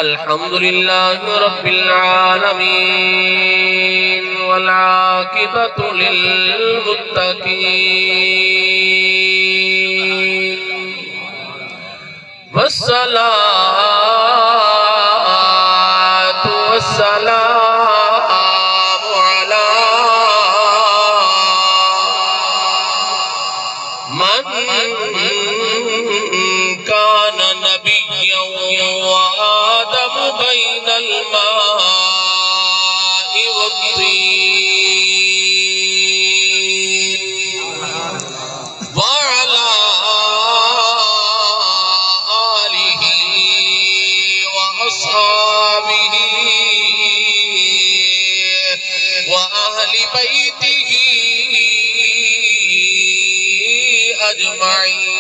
الحمد لله رب العالمين والعاقبة للمتقين والصلاة والسلام على من كان نبيا وآدم بين الماء والطين وعلى آله وأصحابه وأهل بيته أجمعين.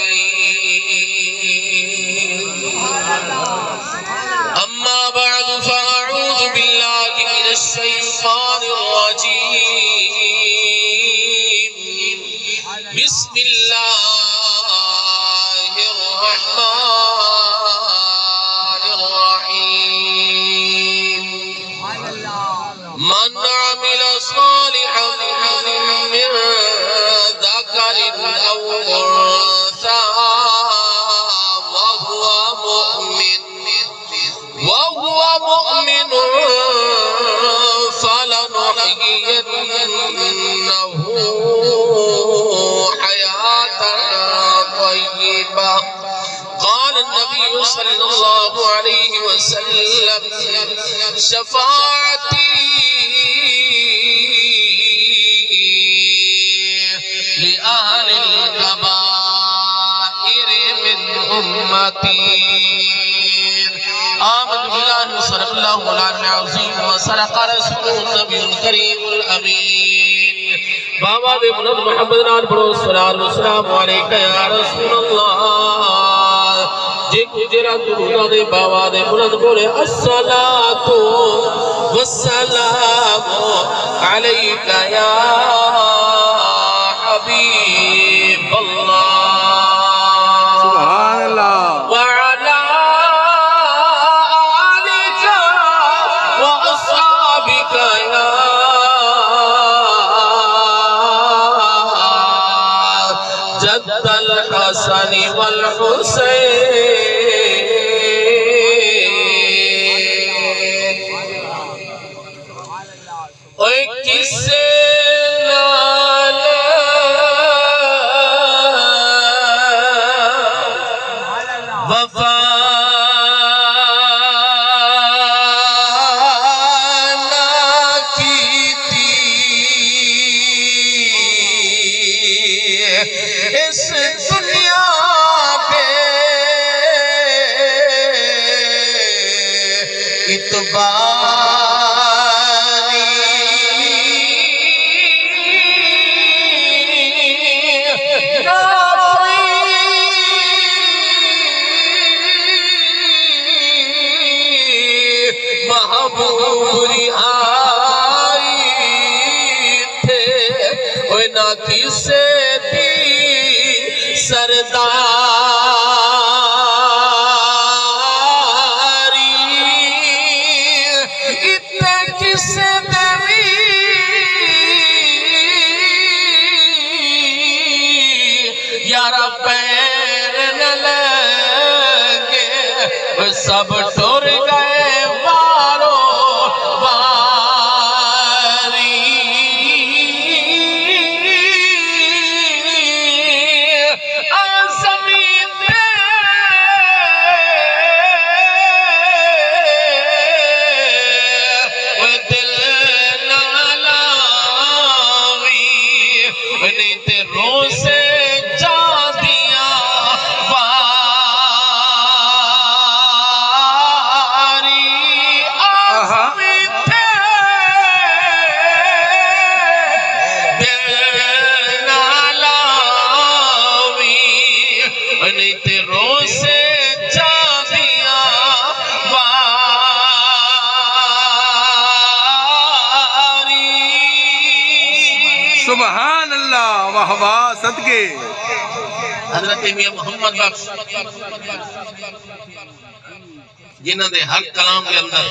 أما بعد فأعوذ بالله من الشيطان الرجيم. بسم الله الرحمن الرحيم. من عمل صالحا من ذكر أو أنثى وهو مؤمن فلنحيينه حياة طيبة. قال النبي صلى الله عليه وسلم شفاعتي لأهل الكبائر من أمتي. آمنت بالله صدق الله مولانا العظيم وصدق رسوله النبي الكريم الأمين. بابا دے بلند محمد نال بڑو صلاة والسلام علیکہ یا رسول اللہ. جے گجرا درودہ دے بابا دے بلند بولے الصلاة والسلام علیکہ یا حبیب اللہ. سبحان اللہ. وعلى آلك وأصحابك يا جد الحسن والحسين. اوے کسے اس دنیا پہ اتباری محبوبی آئی تھے وہ نہ کسے سرداری اتنے کسے دیوی یارا پیر نہ لگے وہ سب ٹور گئے وارو واری. روزے جا دیا واری آسمی تھے دل نالاوی نیت روزے جا دیا واری. سبحان اللہ. واہ واہ صدقے. حضرت میاں محمد بخش جنہاں دے ہر کلام کے اندر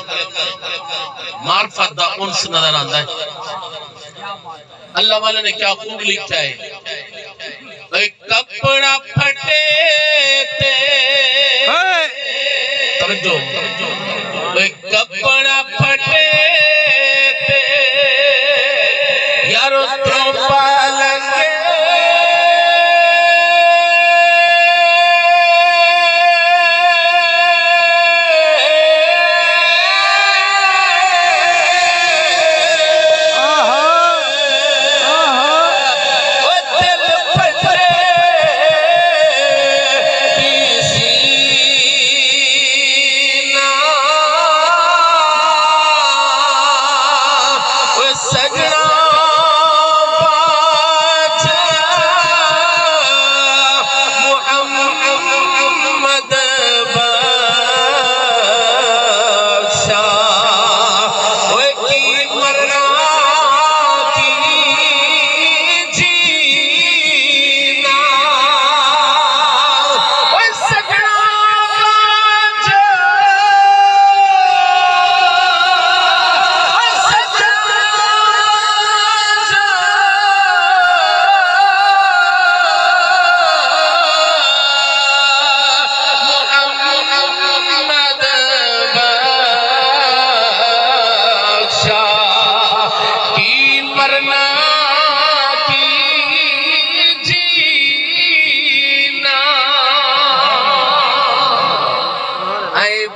معرفت دا انس نظر آتا ہے۔ اللہ والا نے کیا خوب لکھا ہے، ایک کپڑا پھٹے تے توجہ، ایک کپڑا پھٹے تے یارو تو پالنگے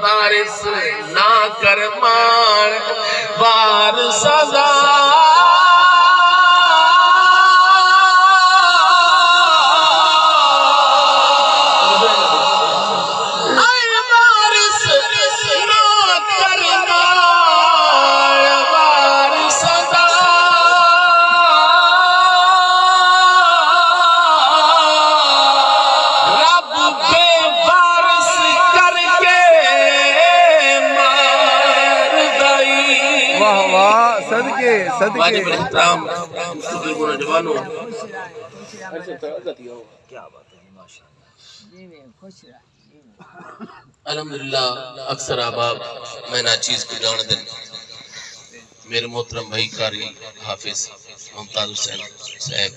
بارش نہ کر مار بار سزا صدقے واجب احترام بزرگوں نوجوانوں، الحمدللہ اکثر احباب میں ناچیز کو جان دیں میرے محترم بھائی قاری حافظ ممتاز حسین صاحب،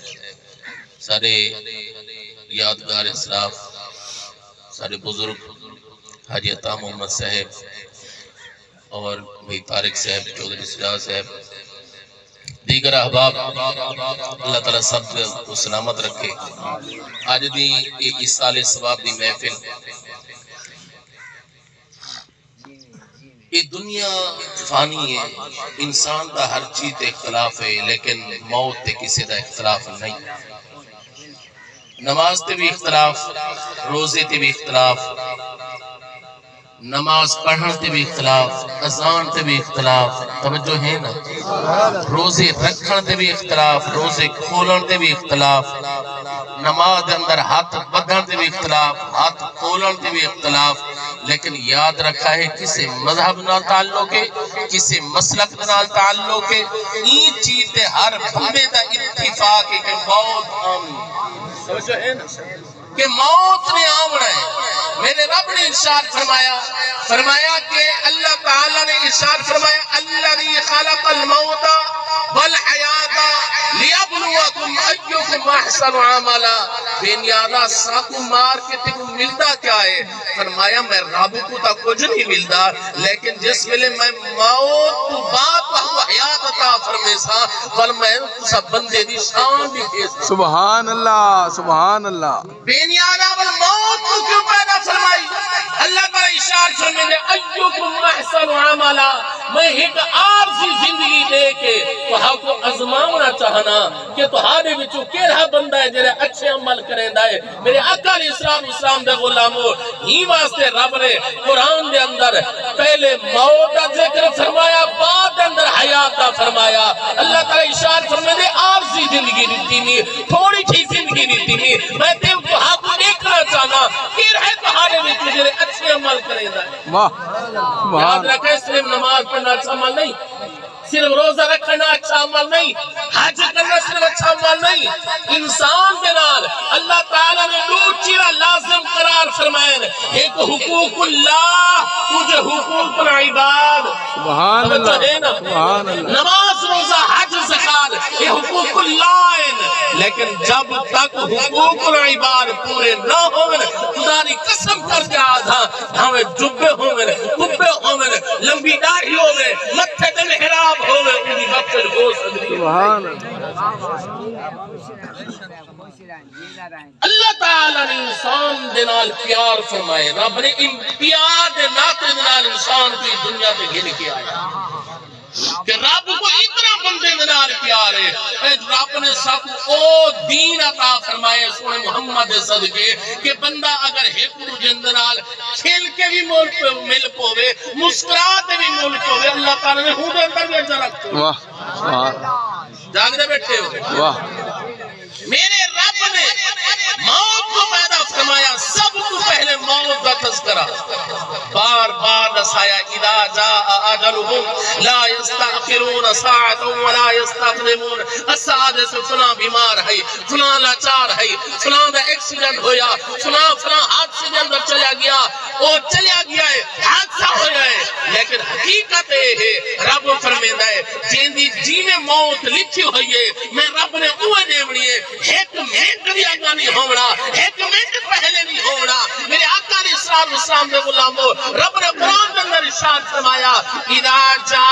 سارے یادگار اسلاف، سارے بزرگ حاجی عطا محمد صاحب اور بھائی طارق صاحب، چودھری سجاد صاحب، دیگر احباب، اللہ تعالیٰ سب کو سلامت رکھے۔ آج دی اس سال ثواب دی محفل، یہ دنیا فانی ہے، انسان دا ہر چیز تے اختلاف ہے، لیکن موت تے کسی دا اختلاف نہیں۔ نماز تے بھی اختلاف، روزے تے بھی اختلاف، نماز پڑھن تے بھی اختلاف، اذان تے بھی اختلاف، توجہ ہے نا، روزے رکھن تے بھی اختلاف، روزے کھولن تے بھی اختلاف، نماز اندر ہاتھ بدھن تے بھی اختلاف، ہاتھ کھولن تے بھی اختلاف، لیکن یاد رکھا ہے کسی مذہب نہ تعلق ہے، کسی مسلک نہ تعلق ہے، این چیز تے ہر بندے دا اتفاق ہے کہ موت آمین، توجہ ہے نا، کہ موت نے آمنا ہے۔ میرے رب نے ارشاد فرمایا کہ اللہ تعالیٰ نے ارشاد فرمایا الذی خلق الموت والحیات لیبلوکم ایکم احسن عملا، بے نیازا ساکو مار کے تے کو ملتا کیا ہے؟ فرمایا میں رب کو تا کچھ نہیں ملتا، لیکن جس ویلے میں موت تو بات و حیات عطا فرمیسا بل میں سب بندے دی شان بھی کیسا۔ سبحان اللہ سبحان اللہ۔ بے نیازا بل موت کو کیوں پیدا فرمائی؟ اللہ کا اشار فرمینے ایوکم احسن عملا، میں ایک عارضی زندگی دے کے توہاں کو ازماؤنا چاہنا کہ توہاں بچو کیرہا بندہ ہے جنہیں اچھے عمل کریں دائے۔ میرے آقا علیہ السلام دے غلاموں، ہی واسطے رب نے قرآن دے اندر پہلے موت کا ذکر فرمایا، بعد اندر حیات کا فرمایا۔ اللہ تعالیٰ اشار فرمینے عارضی زندگی دیتی نہیں، تھوڑی چیز زندگی دیتی نہیں، میں دیو توہاں کو دیکھنا چاہنا کیرہے توہاں بچو جنہیں اچھے عمل کریں دائے۔ یاد رکھیں صرف نماز پڑھنا اچھا عمل نہیں، صرف روزہ رکھنا اچھا عمل نہیں، حج کرنا صرف اچھا عمل نہیں، انسان کے نال اللہ تعالیٰ نے دو چیزاں لازم قرار فرمائیں، ایک حقوق اللہ تجھے حقوق العباد سبحان اللہ ہے نا سبحان اللہ نماز روزہ حج زکات یہ حقوق اللہ ہیں لیکن جب تک حقوق العباد پورے نہ ہوں خدا کی قسم کر کے آدھا ہمیں جبے ہوں گے کبے ہوں گے لمبی داڑھی ہوں گے متھے تے محراب ہوں گے انہی وقت ہو سکتی سبحان اللہ اللہ تعالیٰ نے انسان دے نال پیار فرمائے رب نے پیار دے ناطے نال انسان کی دنیا پہ گھن کے آیا کہ رب کو اتنا بندے دے نال پیار ہے رب نے سب او دین عطا فرمائے سونے محمد صدقے کہ بندہ اگر ایک جند نال کھیل کے بھی مل پوے مسکرات بھی مل پوے اللہ تعالیٰ نے ہوں دے اندر بھی اجر رکھتے واہ جاگ دے بیٹھے ہو واہ میرے رب نے موت کو پیدا فرمایا سب کو پہلے موت کا تذکرہ بار بار نسایا اذا جاء اجلهم لا يستأخرون ساعة ولا يستقدمون السادس فلاں بیمار ہے فلاں لاچار ہے فلاں دا ایکسیڈنٹ ہویا فلاں حادثے کے اندر چلا گیا وہ چلا گیا ہے حادثہ ہویا ہے لیکن حقیقت یہ ہے رب فرمیندہ ہے جیندی جی میں موت لکھی ہوئی ہے میں رب نے اوہ دیونی ہے ایک منٹ بھی آگا نہیں ہونا ایک منٹ پہلے نہیں ہونا میرے آقا علیہ السلام دے غلاموں رب نے قرآن کے اندر ارشاد فرمایا اذا جاء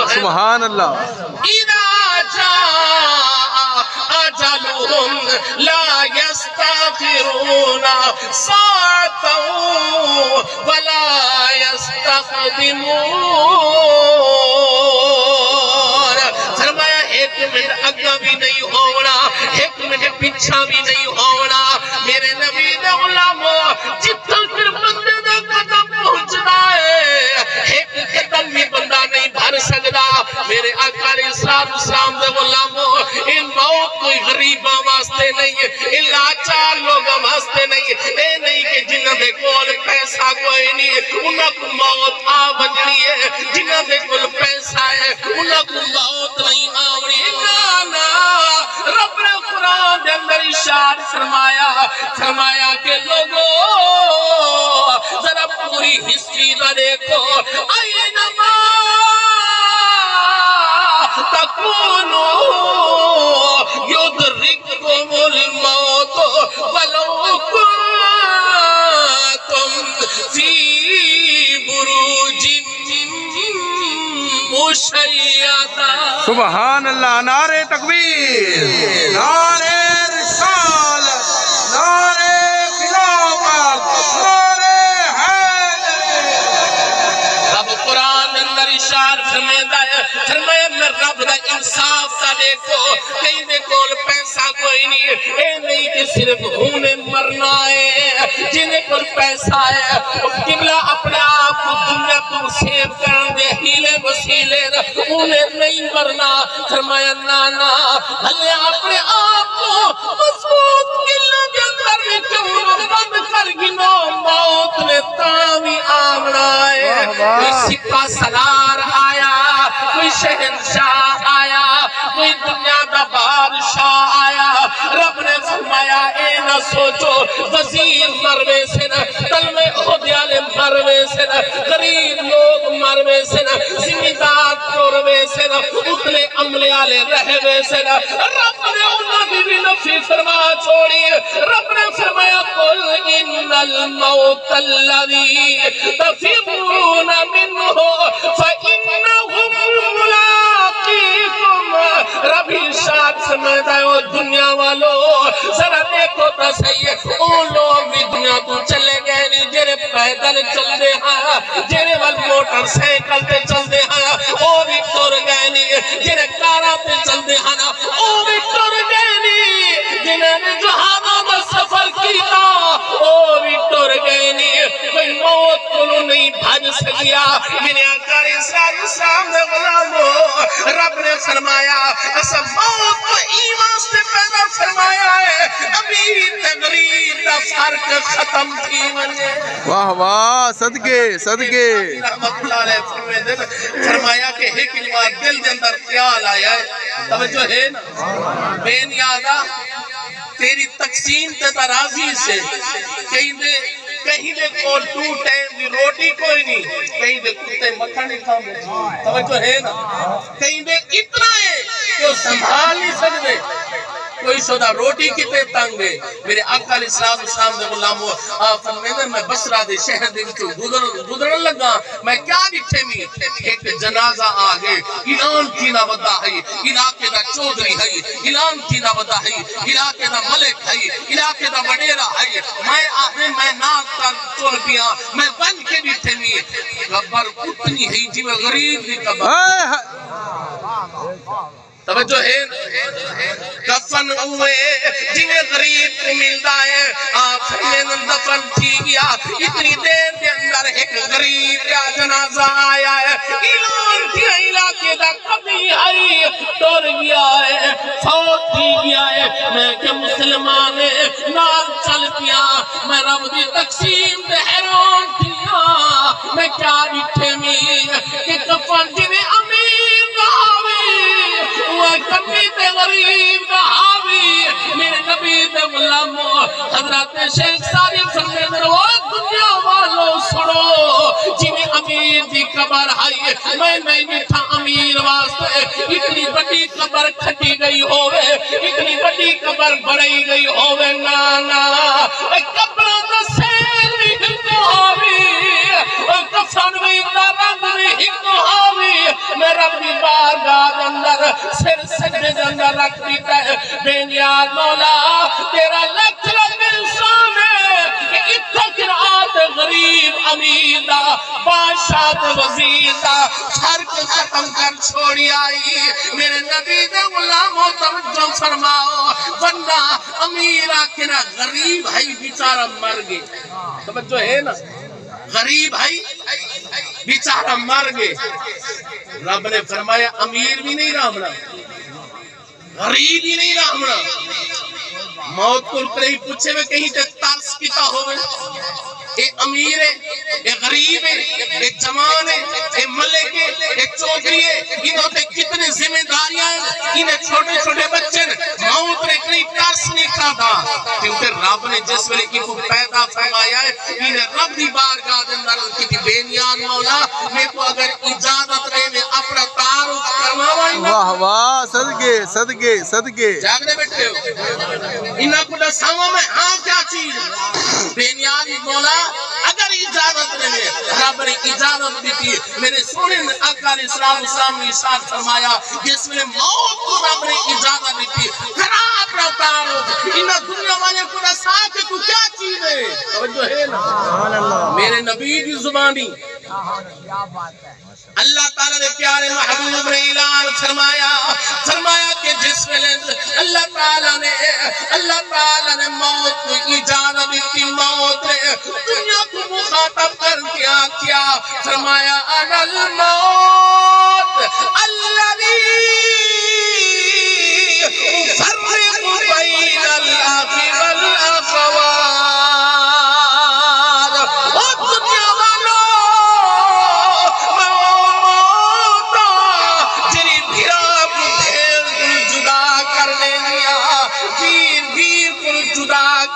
سبحان اللہ اذا جاء اجلهم لا يستغفرون ساعة ولا يستقدمون فرمایا ایک منٹ اگا بھی نہیں ہونا ایک منٹ پیچھا بھی نہیں ہونا میرے نبی دے غلاموں جتنا پھر بندے دے قدم پہنچنا ہے ایک قدم بھی بندہ نہیں بھر سکتا میرے آقا علیہ السلام دے غلاموں ان موت کوئی غریباں واسطے نہیں ہے ان لاچار لوگاں واسطے نہیں ہے اے نہیں کہ جنہاں دے کول پیسہ کوئی نہیں ہے انہاں کو موت آ بجنی ہے جنہاں دے کول پیسہ ہے انہاں کو موت نہیں آوری نانا رب نے قرآن دے اندر ارشاد فرمایا کہ لوگوں ذرا پوری ہسٹری دا دیکھو اینما تکونو یدرککم الموت ولو کنتم فی بروج مشیدہ سبحان اللہ نعرہ تکبیر نعرہ رسالت نعرہ خلافت نعرہ حیدر رب قرآن اندر اشار فرمایا میں رب دا انصاف کا دیکھو کہیں دے کول پیسہ کوئی نہیں اے نہیں کہ صرف ہونے مرنا ہے جنہیں کول پیسہ ہے قبلہ اپنے آپ کو دنیا کو سیو کرن دے ہیلے وسیلے انہیں نہیں مرنا فرمایا نانا بھلے اپنے آپ کو مضبوط قلعہ کے اندر میں کیوں بند کر گنو موت نے تاوی آمنا ہے کوئی سپہ سلار آیا کوئی شہنشاہ آیا کوئی دنیا دا بادشاہ آیا رب نے فرمایا اے نہ سوچو وزیر مروے سے نہ تلوے عہدیالے مروے سے نہ غریب لوگ مروے سے نہ زمیندار توروے سے نہ اتلے عملے آلے رہوے سے نہ رب نے انہوں کی بھی نفی فرما چھوڑی رب نے فرمایا قل ان الموت الذی تفرون منہ فإنہم ملاقیکم رب ارشاد فرماتا ہے دنیا والو ذرا دیکھو تا صحیح ہے وہ لوگ بھی دنیا تو چلے گئے نہیں جنہیں پیدل چل دے ہاں جنہیں وال موٹر سائیکل تے چل دے ہاں وہ بھی ٹر گئے نہیں جنہیں کارا تے چل دے ہاں وہ بھی ٹر گئے نہیں جنہیں نے جہاں میں سفر کیتا وہ بھی ٹر گئے نہیں کوئی موت کو نہیں بھج سکیا میرے آقا علیہ السلام نے غلاموں رب نے فرمایا ایسا موت کو ایمان سے پیدا فرمایا ہے ابھی تغریب کا فرق ختم کی وجہ واہ واہ صدقے صدقے رحمت اللہ علیہ فرمایا کہ ایک کلمہ دل کے اندر خیال آیا ہے توجہ ہے نا بے نیازہ تیری تقسیم تے راضی سے کہیں دے کو 2 ٹائم دی روٹی کوئی نہیں، کہیں دے کتے مکھن نہیں کھاندے، توجہ ہے نا، کہیں دے اتنا ہے کہ وہ سنبھال نہیں سکتے، کوئی شدہ روٹی کتے تنگ ہے۔ میرے آقا علیہ السلام دے غلامو آپ فرمیندے میں بصرہ دے شہر دے وچوں گزرن لگا، میں کیا ڈٹھے میں ایک جنازہ آگے، اعلان کینا ودا ہے، علاقے دا چودھری ہے، اعلان کینا ودا ہے، علاقے دا ملک ہے، علاقے دا وڈیرا ہے، میں ناک کا چول پیا، میں بن کے ڈٹھے میں قبر اتنی ہے جی میں غریب دی قبر، توجہ ہے، کفن ہوئے جنہیں غریب کو ملتا ہے، آپ نے دفن تھی گیا، اتنی دیر کے اندر ایک غریب کا جنازہ آیا ہے، اعلان کیا علاقے دا کبھی آئی ٹور گیا ہے، فوت تھی گیا ہے، میں کہ مسلمان نال چل پیا، میں رب دی تقسیم دے حیران کیا، میں کیا ڈٹھے میں کہ کفن جنہیں امیر وہ کمی تے غریب دا حاوی میرے نبی دے غلامو حضرت شیخ صالح فرمیندے وہ دنیا والوں سنو جنہیں امیر دی قبر آئی میں نہیں میٹھا امیر واسطے اتنی بڑی قبر کھٹی گئی ہوئے اتنی بڑی قبر بڑھائی گئی ہوئے نانا قبر دا سیر بھی ہندو حاوی کفن بھی دا رنگ بھی ہندو حاوی میرا بھی بارگاہ اندر سر سجدے اندر رکھ دیتا ہے بے نیاز مولا تیرا لکھ انسان ہے کہ اتنا قرآت غریب امیر دا بادشاہ وزیر دا فرق ختم کر چھوڑی آئی میرے نبی دے غلاموں توجہ فرماؤ ورنہ امیر آکھنا غریب ہے بیچارہ مر گئے توجہ ہے نا غریب ہے بیچارہ مر گئے رب نے فرمایا امیر بھی نہیں رامنا غریب بھی نہیں رامنا موت کو کہیں پوچھے میں کہیں تے ترس کیتا ہوئے اے امیر ہے اے غریب ہے اے جوان ہے اے ملک ہے اے چودھری ہے انہوں تے کتنے ذمہ داریاں ہیں انہیں چھوٹے چھوٹے بچے موت نے کہیں ترس نہیں کھاتا کیونکہ رب نے جس ویلے کی کو پیدا فرمایا ہے انہیں رب دی بارگاہ دے اندر کی تھی بے نیاز مولا میں کو اگر اجازت دے میں اپنا تعارف کرواواں واہ واہ صدقے صدقے صدقے جاگنے بیٹھے ہو انہاں کو دساواں میں ہاں کیا چیز بے نیاز مولا اگر اجازت دے میں رب نے اجازت دی تھی میرے سونے آقا علیہ السلام نے ارشاد فرمایا جس میں موت کو رب نے اجازت دی تھی کرا اپنا تعارف انہاں دنیا والے کو دسا کہ تو کیا چیز ہے توجہ ہے نا میرے نبی کی زبانی اللہ تعالیٰ نے پیارے محبوب نے اعلان فرمایا کہ جس ویلے اللہ تعالیٰ نے موت کو اجازت دی موت نے دنیا کو مخاطب کر کیا فرمایا انا الموت الذی افرق بین الاخ والاخوات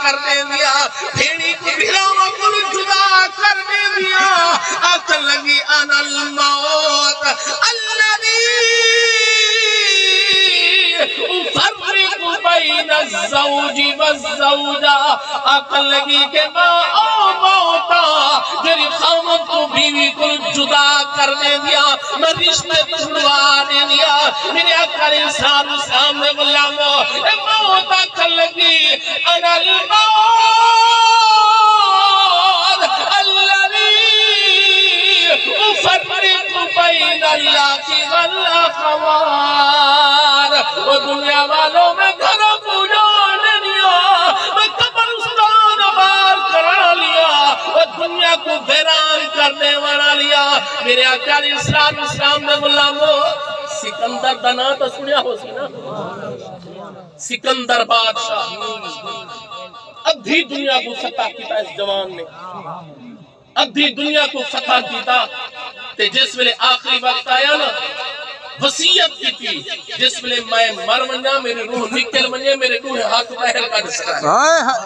کرنے دیا بھیڑی کی بھیڑاوں کو جدا کرنے دیا آتن لگی انا الموت الذی افرق بین الزوج والزوجہ آتن لگی کہ موتا جری خامد کو بیوی کو جدا کرنے دیا میں رشتے چھڑوانے دیا میرے اکھر انسان نے غلامو موت آتن لگی انا الموت الذی افرق بین الاخ والاخوات وہ دنیا والوں میں گھروں کو جانے دیا میں قبرستان آباد کرا لیا وہ دنیا کو ویران کرنے والا لیا میرے آقا علیہ السلام نے غلامو سکندر دا نام تو سنیا ہو سی نا سکندر بادشاہ ادھی دنیا کو فتح کیتا اس جوان نے ادھی دنیا کو فتح کیتا تے جس ویلے آخری وقت آیا نا وصیت کی تھی جس میں میں مر منجا میری روح نکل منجے میرے روح ہاتھ پہر کا دستا ہے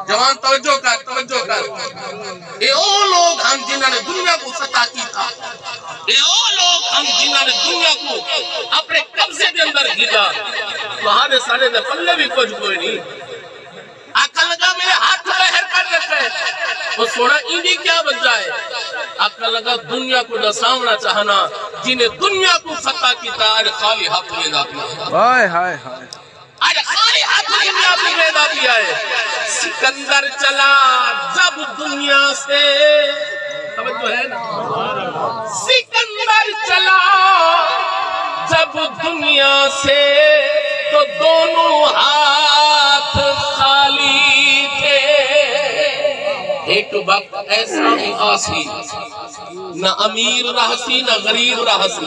جوان توجہ کر اے او لوگ ہم جنہوں نے دنیا کو فتح کی تھا اے او لوگ ہم جنہوں نے دنیا کو اپنے قبضے کے اندر گھیتا تمہارے سارے دے پلے بھی کچھ کوئی نہیں عقل لگا میرے ہاتھ پہر کر رکھا ہے وہ سوڑا انہی کیا بن جائے عقل لگا دنیا کو نہ سامنا چاہنا جنہیں دنیا کو فتح کی تھا آج خالی ہاتھ میں داخل ہائے ہائے ہائے آج خالی ہاتھ میں داخل ہے سکندر چلا جب دنیا سے توجہ ہے نا سکندر چلا جب دنیا سے تو دونوں ہاتھ خالی تھے ایک وقت ایسا بھی آسی نہ امیر رہسی نہ غریب رہسی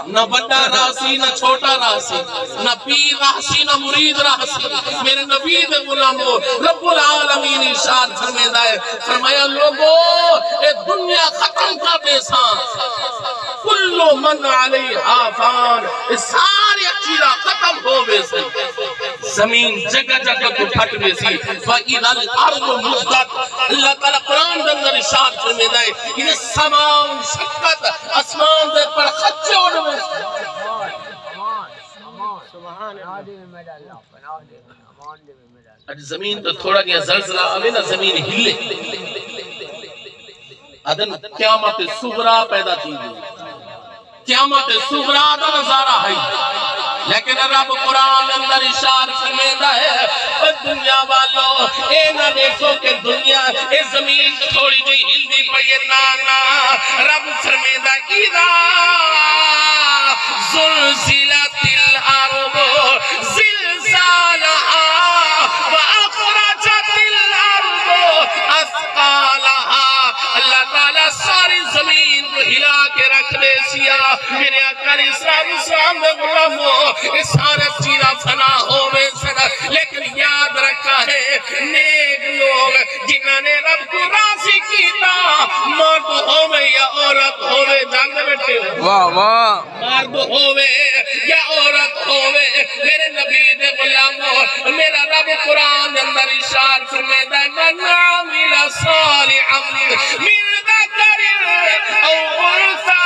نہ بڑا رہسی نہ چھوٹا رہسی نہ پیر رہسی نہ مرید رہسی میرے نبی دے غلاموں رب العالمین ارشاد فرمایا ہے فرمایا لوگوں اے دنیا ختم کر دے سان کل من علیہا فان ساری چیزاں ختم ہو گئے سے زمین جگہ جگہ کو پھٹ گئے سی فَإِذَا الْأَرْضُ مُدَّتْ اللہ تعالیٰ قرآن دے اندر ارشاد فرماتا ہے یہ سمان شکت اسمان دے پر خچے ہونے آج زمین تو تھوڑا گیا زلزلہ آوے نا زمین ہلے ادن قیامت صغرا پیدا تھی قیامت صغرا دا نظارہ ہے لیکن رب قرآن اندر اشار فرمیدہ ہے دنیا والو اے نہ دیکھو کہ دنیا اے زمین تھوڑی جی ہلدی پئی نانا رب فرمیدہ اذا زلزلت الارض زلزالها واخرجت الارض اثقالها اللہ تعالیٰ ساری زمین کو ہلا کے رکھ دے سیا میرے اکر اسلام دے غلاموں اس سارے چیزہ فنا ہوئے سنا لیکن یاد رکھا ہے نیک لوگ جنہوں نے رب کو راضی کیتا مرد ہوئے یا عورت ہوئے جانتے بیٹھے واہ واہ مرد ہوئے یا عورت ہوئے میرے نبی دے غلاموں میرا رب قرآن اندر اشار فرمیدہ ہے من عمل صالحا من ذکر او انثى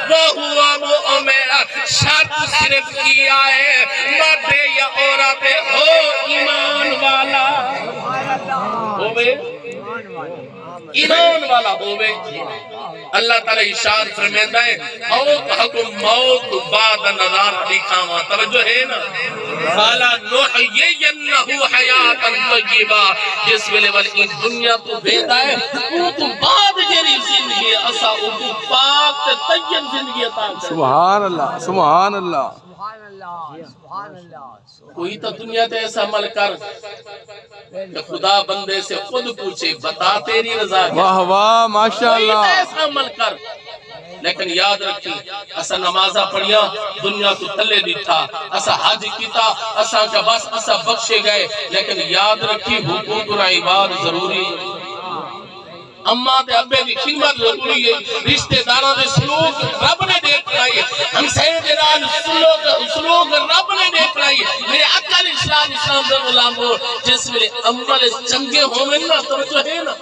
وہو مؤمن شرط صرف کیا ہے مرد یا عورت ہو ایمان والا ہوئے ایمان والا ہوئے اللہ تعالیٰ اشار فرمیدہ ہے او حکم موت بعد نظار دکھاوا توجہ ہے نا فالا نحیینہو حیاتا طیبہ جس ویلے والی دنیا تو بیدہ ہے وہ تو بعد جری زندگی اسا اوکو پاک طیب زندگی عطا کر سبحان اللہ سبحان اللہ کوئی تو دنیا تے ایسا عمل کر کہ خدا بندے سے خود پوچھے بتا تیری رضا کیا واہ واہ ماشاءاللہ کوئی تو ایسا عمل کر لیکن یاد رکھی اسا نمازہ پڑھیا دنیا کو تلے دیتا اسا حج کیتا اسا کا بس اسا بخشے گئے لیکن یاد رکھی حقوق اور عباد ضروری اماں دے ابے دی خدمت ضروری ہے رشتہ داراں دے سلوک رب نے دیکھ لائی ہم سید نال سلوک رب نے دیکھ لائی میرے عقل اسلام دے غلاموں جس میں عمل چنگے ہوویں نا توجہ ہے نا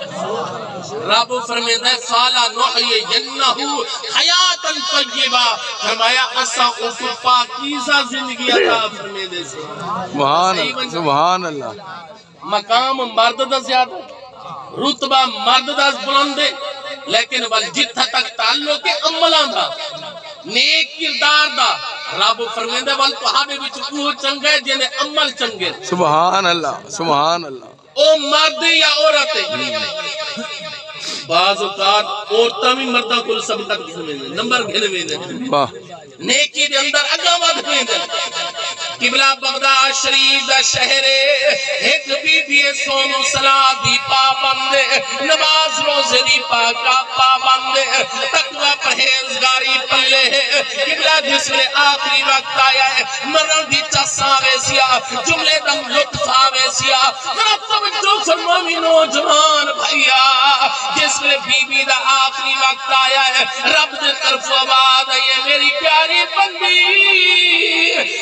رب فرماتا ہے فالا نحیینہو حیاتا طیبہ فرمایا اسا اوکو پاکیزہ زندگی عطا فرمے دے سے سبحان اللہ مقام مرد دا زیادہ رتبہ مرد دا بلند ہے لیکن جتھا تک تعلق عملاں دا نیک کردار دا رب فرمیندے وال تہاڈے وچ وہ چنگا ہے جنے عمل چنگے سبحان اللہ سبحان اللہ او مرد یا عورت ہے بعض اوقات عورتاں بھی مرداں کول سبقت گھنویں نمبر گھنویں واہ نیکی دے اندر اگا ود ویندے قبلہ بغداد شریف دا شہر ایک بی بی سونو صلاح دی پابند نماز روزے دی پابند تقوی پرہیزگاری پلے قبلہ جس میں آخری وقت آیا ہے مرن دی چسا ویسیا جملے دم لطف آویسیا رب توجہ فرمامی نوجوان بھائیا جس میں بی بی دا آخری وقت آیا ہے رب دے طرف آواز آئی ہے میری پیاری بندی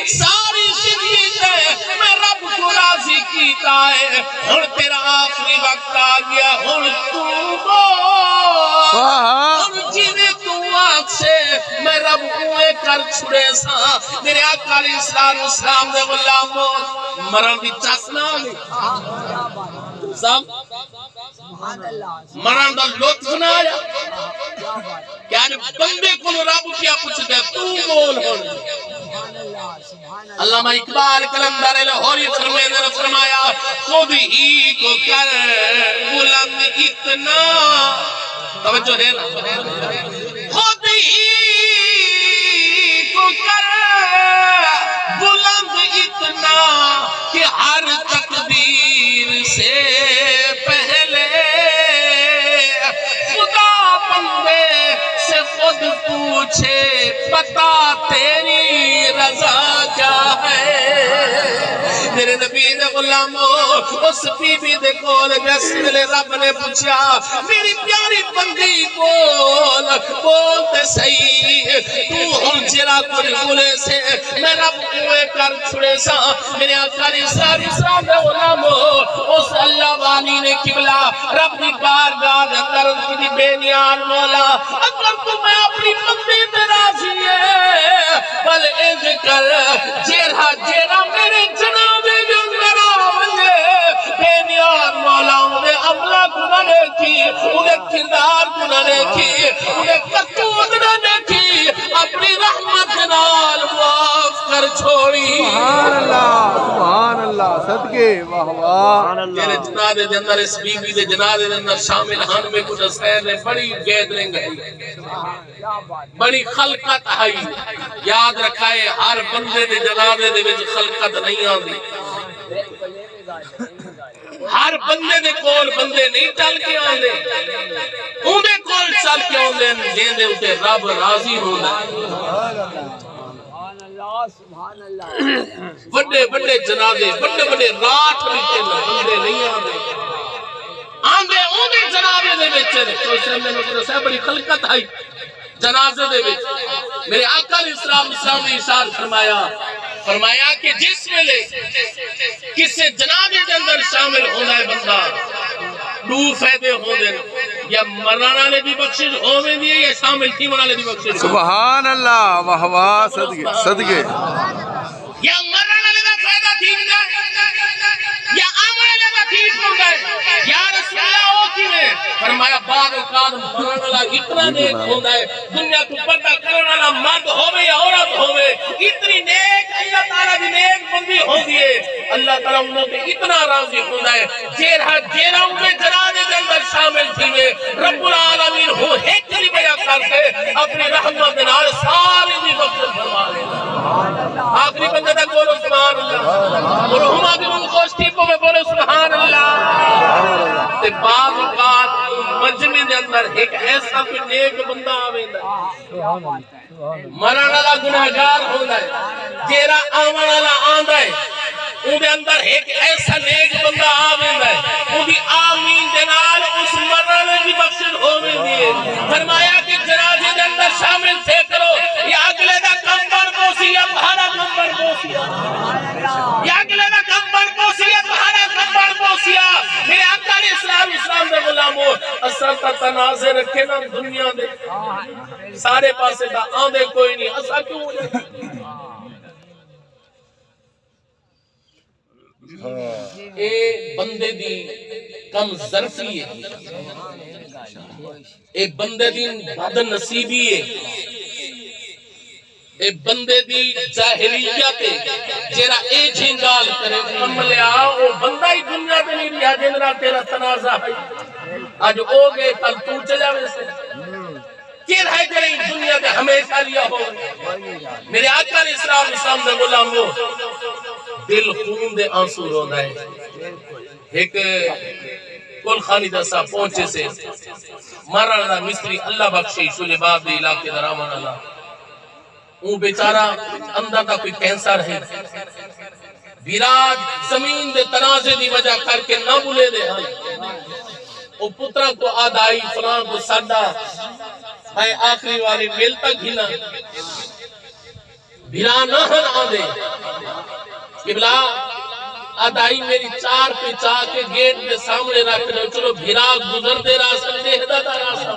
ساری زندگی تے میں رب کو راضی کیتا ہے ہن تیرا آخری وقت آ گیا ہن تو بول جیوے تو آنکھ سے میں رب کوئے کر چھڑے سا میرے آقا علیہ السلام دے غلاموں مرن دی چسنا آگئی مرن دا لطف نہ آیا یعنی بندے کو رب کیا پوچھتے ہیں تو بول ہو علامہ اقبال قلندر لاہوری فرمایا خود ہی کو کر بلند اتنا توجہ ہے خود ہی کو کر بلند اتنا کہ ہر تقدیر سے پہلے خدا بندے سے خود پوچھے پتا تیری رضا کیا ہے میرے نبی دے غلاموں اس بی بی دے کول جس ویلے رب نے پوچھا میری پیاری بندی بول تے صحیح تو ہم جرا کر بولے سے میں رب کوئے کر چھڑے سا میرے آقا علیہ السلام دے غلاموں اس اللہ والی نے قبلہ رب دی بارگاہ دے اندر کی بے نیاز مولا اگر تو میں اپنی بندی تے راضی ہے بل انج کر جیرا میرے جنازے دے اندر آوے بے نیاز مولا انہیں عملہ کو نہ دیکھی انہیں کردار کو نہ دیکھی انہیں کرتوت نہ دیکھی اپنی رحمت نال معاف کر چھوڑی سبحان اللہ صدقے واہ واہ تیرے جنازے دے اندر اس بی بی دے جنازے دے اندر شامل ہن میں کچھ سیر نے بڑی گیدرنگ ہے بڑی خلقت ہے یاد رکھائے ہر بندے دے جنازے دے وچ خلقت نہیں آندی ہر بندے دے کول بندے نہیں چل کے آندے اوندے کول چل کے آندے جیں دے اوتے رب راضی ہوندا بڑے بڑے جنازے بڑے راٹھ لکھے بندے نہیں آندے اوندے جنازے دے وچ تو میں نے کہا بڑی خلقت ہے جنازے دے وچ میرے آقا علیہ السلام نے ارشاد فرمایا کہ جس ویلے کسے جنازے دے اندر شامل ہونا ہے بندہ دو فائدے ہوندے یا مرنا والے دی بخشش ہوویں دی یا شامل تھی والے دی بخشش سبحان اللہ واہ واہ صدقے یا مرنا والے دا فائدہ تھی یا عمل والے دا ٹھیک ہوندا ہے یا رسول اللہ او کیویں فرمایا بعد اوقات مرن والا اتنا نیک ہوندا ہے دنیا تو پردہ کرن والا مرد ہوے یا عورت ہوے اتنی نیک اللہ تعالی دی نیک بندی ہوندی ہے اللہ تعالی انہاں تے اتنا راضی ہوندا ہے جیڑا ان دے جنازے دے اندر شامل تھیوے رب العالمین ہو ایک کری بیان کر کے اپنی رحمت دے نال سارے دی بخشش فرما دے آخری بندے دا بولو سبحان اللہ اور ہما بھی من خوش تھی میں بولو سبحان اللہ تے بعض اوقات مجمع دے اندر ایک ایسا کوئی نیک بندہ آویندا مرن والا گناہگار ہوندا ہے جیڑا آون والا آندا ہے اون دے اندر ایک ایسا نیک بندہ آویندا ہے اون دی آمین دے نال اس مرن دی بخشش ہوویندی ہے فرمایا کہ جنازے دے اندر شامل تھے کرو یا اگلے دا کمبر بوسی یا بھارا کمبر بوسی یا اگلے دا کمبر بوسی یا بھارا کمبر بوسی میرے آقا علیہ السلام دے غلاموں اساں تا تنازع رکھے نا دنیا دے سارے پاسے دا آندے کوئی نہیں اساں کیوں اے بندے دی کم ظرفی ہے اے بندے دی بد نصیبی ہے اے بندے دی جاہلیت ہے جیرا اے جھنگال کرے کملیا او بندہ ہی دنیا تے نہیں رہا جن نال تیرا تنازع ہے اج او گئے کل تو چلا ویسے کیر ہے جڑی دنیا تے ہمیشہ لیا ہو میرے آقا علیہ السلام دے غلامو دل خون دے آنسو روندا ہے ایک کل خانی دسا پہنچے سے مرن دا مصری اللہ بخشی شولی باب دے علاقے در آمان اللہ اون بیچارہ اندر دا کوئی کینسر ہے بیراج زمین دے تنازع دی وجہ کر کے نہ بلے دے او پترہ کو آدائی فلان کو سردہ میں آخری والی میل تک ہی نہ بھیرا نہ ہن آدھے قبلہ آدائی میری چار پہ چاہ کے گیٹ میں سامنے رکھ لو چلو بھیرا گزر دے راستہ دے ہدایت راستہ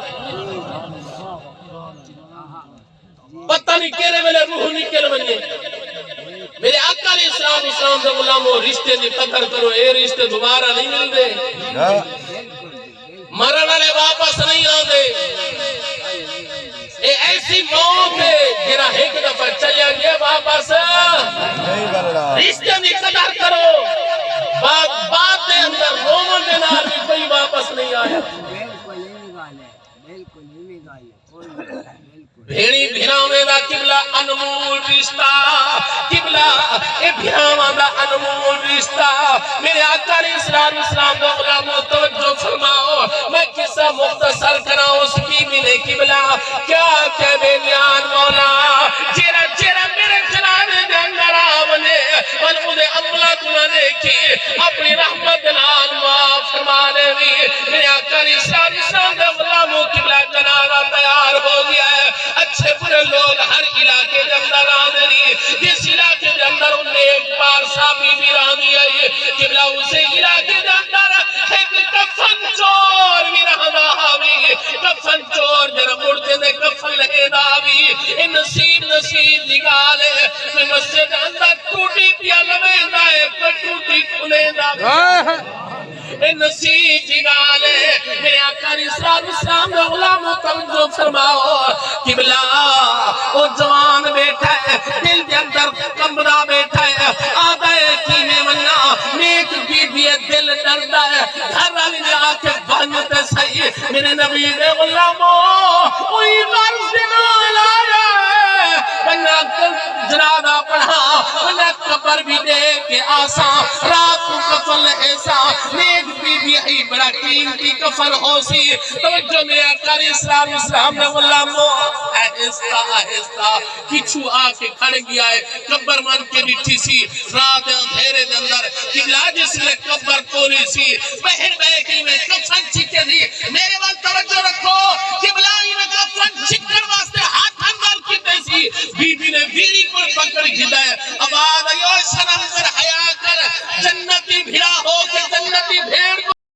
پتہ نہیں کہنے والے روح نکل بنے میرے آقا علیہ السلام سے غلاموں رشتے دی قدر کرو اے رشتے دوبارہ نہیں مل دے مرن والے واپس نہیں آدھے اے ایسی موت ہے جرا ایک دفعہ چلیا گیا واپس رشتے دی قدر کرو بات دے اندر رومن دے نال بھی کوئی واپس نہیں آیا بھیڑی بھیراویں دا قبلہ انمول رشتہ قبلہ اے بھیراواں دا انمول رشتہ میرے آقا علیہ السلام دا غلاموں توجہ فرماؤ میں قصہ مختصر کراؤں اس کی ملے قبلہ کیا کہ بے نیان مولا جیرا جیرا میرے جنانے دے اندر آونے ونہوں عملہ کنے کی اپنی رحمت نال معاف فرمانے بھی میرے آقا علیہ السلام دا غلاموں قبلہ جنازہ تیار ہو گیا ہے اچھے برے لوگ ہر علاقے کے اندر آنے لی جس علاقے کے اندر انہیں ایک بار صحابی بھی رانی آئی قبلہ اسے علاقے کے اندر ایک کفن چور بھی رہنا آوی کفن چور جنہ مردے دے کفن لہینا آوی ان نصیب نگالے میں مسجد اندر ٹوٹی پیا لوینا ہے پر ٹوٹی کھلینا اے نصیب جگالے میرے آقا علیہ السلام نے غلاموں توجہ فرماؤ قبلہ او جوان بیٹھا ہے دل کے اندر کمرہ بیٹھا ہے آدھا ہے کینے منا نیک بی بی دل ڈردا ہے گھر والی نے آ کے بنتے صحیح میرے نبی نے غلاموں کوئی غرض نہ لایا بنا جنازہ پڑھا بنا قبر بھی دے کے آسان رات کو کفن ایسا نیک بی بی ہی بڑا قیمتی کفن ہو سی توجہ میرے آقا علیہ السلام نے غلاموں آہستہ آہستہ کچھو آ کے کھڑ گیا ہے قبر من کے بٹھی سی رات اندھیرے دے اندر قبلہ جس نے قبر کوری سی بہر بیکی میں کفن چکے دی میرے وقت توجہ رکھو قبلہ ہی نے کفن چکر واسطے ہاتھ اندر کتے سی بی بی نے بھی